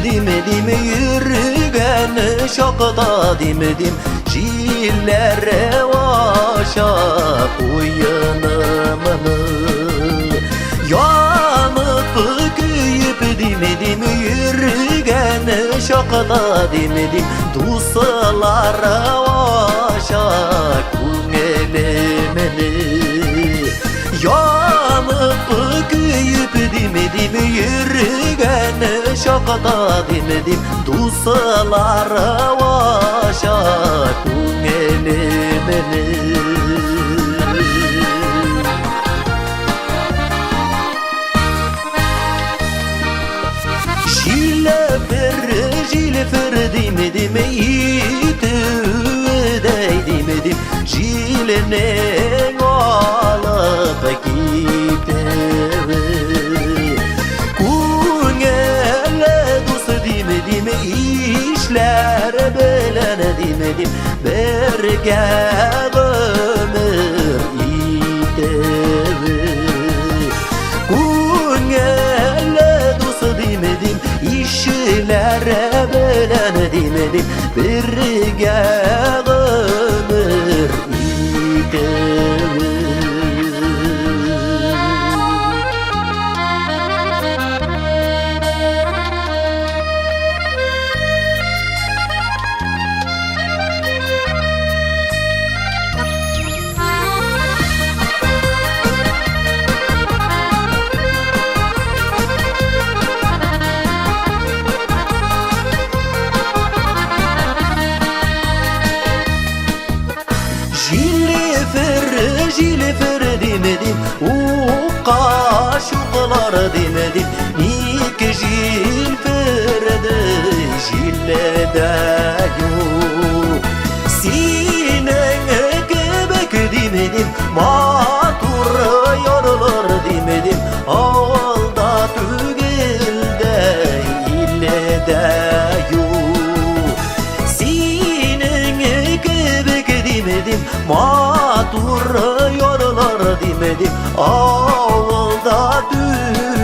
demedim yürügen şakada demedim jillere vaşa uyanımını yanıp kıyıp demedim yürügen şakada demedim dostlara vaşa kungelemeni yanıp kıyıp demedim yürügen şakada demedim dostlara vaşa kungelemeni Jilefer demedim yiğitüdey demedim jilene alıp gidevi Kungele dost demedim işler belen demedim berge ömür gidevi Kungele dost demedim işlere belen demedim birge ömür gidevi Jilefer demedim uqa şuqlar demedim nik jilferde jillede yok Sinene göbek demedim matur yollar demedim alda tügelde illede yok Sinene göbek demedim matur yollar demedim ağılda düğün